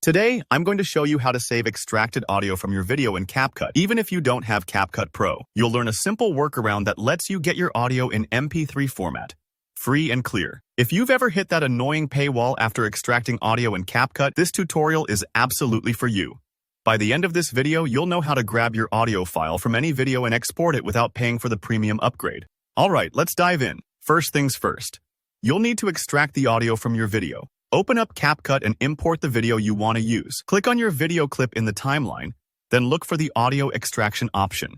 Today, I'm going to show you how to save extracted audio from your video in CapCut. Even if you don't have CapCut Pro, you'll learn a simple workaround that lets you get your audio in MP3 format, free and clear. If you've ever hit that annoying paywall after extracting audio in CapCut, this tutorial is absolutely for you. By the end of this video, you'll know how to grab your audio file from any video and export it without paying for the premium upgrade. Alright, let's dive in. First things first. You'll need to extract the audio from your video. Open up CapCut and import the video you want to use. Click on your video clip in the timeline, then look for the audio extraction option,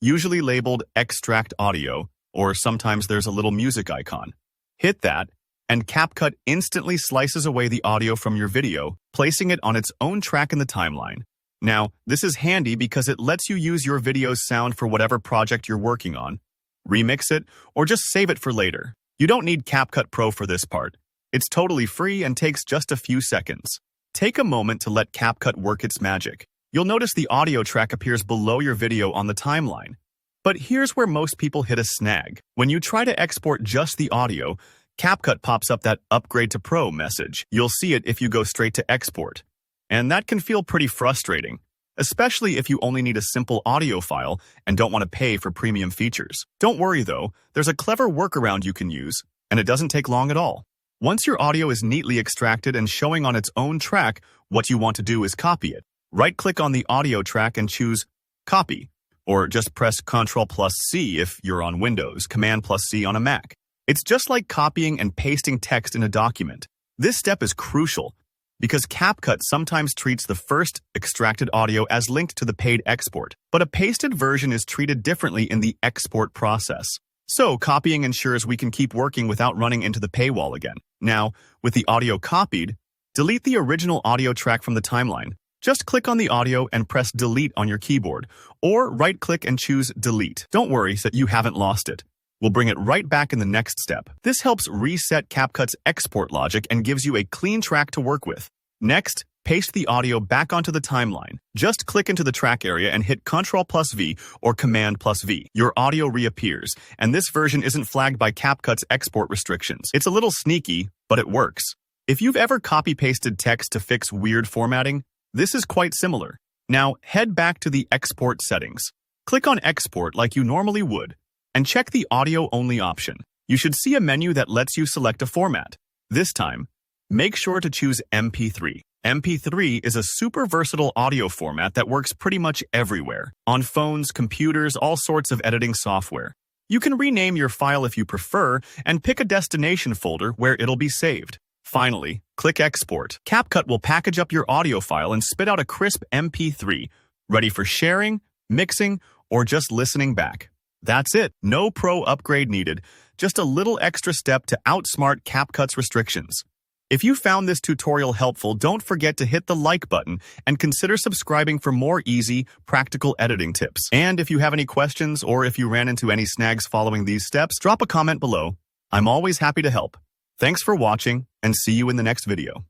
usually labeled Extract Audio, or sometimes there's a little music icon. Hit that, and CapCut instantly slices away the audio from your video, placing it on its own track in the timeline. Now, this is handy because it lets you use your video's sound for whatever project you're working on, remix it, or just save it for later. You don't need CapCut Pro for this part. It's totally free and takes just a few seconds. Take a moment to let CapCut work its magic. You'll notice the audio track appears below your video on the timeline. But here's where most people hit a snag. When you try to export just the audio, CapCut pops up that Upgrade to Pro message. You'll see it if you go straight to export. And that can feel pretty frustrating, especially if you only need a simple audio file and don't want to pay for premium features. Don't worry though, there's a clever workaround you can use, and it doesn't take long at all. Once your audio is neatly extracted and showing on its own track, what you want to do is copy it. Right-click on the audio track and choose Copy, or just press Ctrl+C if you're on Windows, Command+C on a Mac. It's just like copying and pasting text in a document. This step is crucial because CapCut sometimes treats the first extracted audio as linked to the paid export, but a pasted version is treated differently in the export process. So, copying ensures we can keep working without running into the paywall again. Now, with the audio copied, delete the original audio track from the timeline. Just click on the audio and press Delete on your keyboard, or right-click and choose Delete. Don't worry that you haven't lost it. We'll bring it right back in the next step. This helps reset CapCut's export logic and gives you a clean track to work with. Next, paste the audio back onto the timeline. Just click into the track area and hit Ctrl+V or Command+V. Your audio reappears, and this version isn't flagged by CapCut's export restrictions. It's a little sneaky, but it works. If you've ever copy-pasted text to fix weird formatting, this is quite similar. Now, head back to the export settings. Click on Export like you normally would, and check the audio-only option. You should see a menu that lets you select a format. This time, make sure to choose MP3. MP3 is a super versatile audio format that works pretty much everywhere. On phones, computers, all sorts of editing software. You can rename your file if you prefer and pick a destination folder where it'll be saved. Finally, click Export. CapCut will package up your audio file and spit out a crisp MP3, ready for sharing, mixing, or just listening back. That's it. No pro upgrade needed. Just a little extra step to outsmart CapCut's restrictions. If you found this tutorial helpful, don't forget to hit the like button and consider subscribing for more easy, practical editing tips. And if you have any questions or if you ran into any snags following these steps, drop a comment below. I'm always happy to help. Thanks for watching and see you in the next video.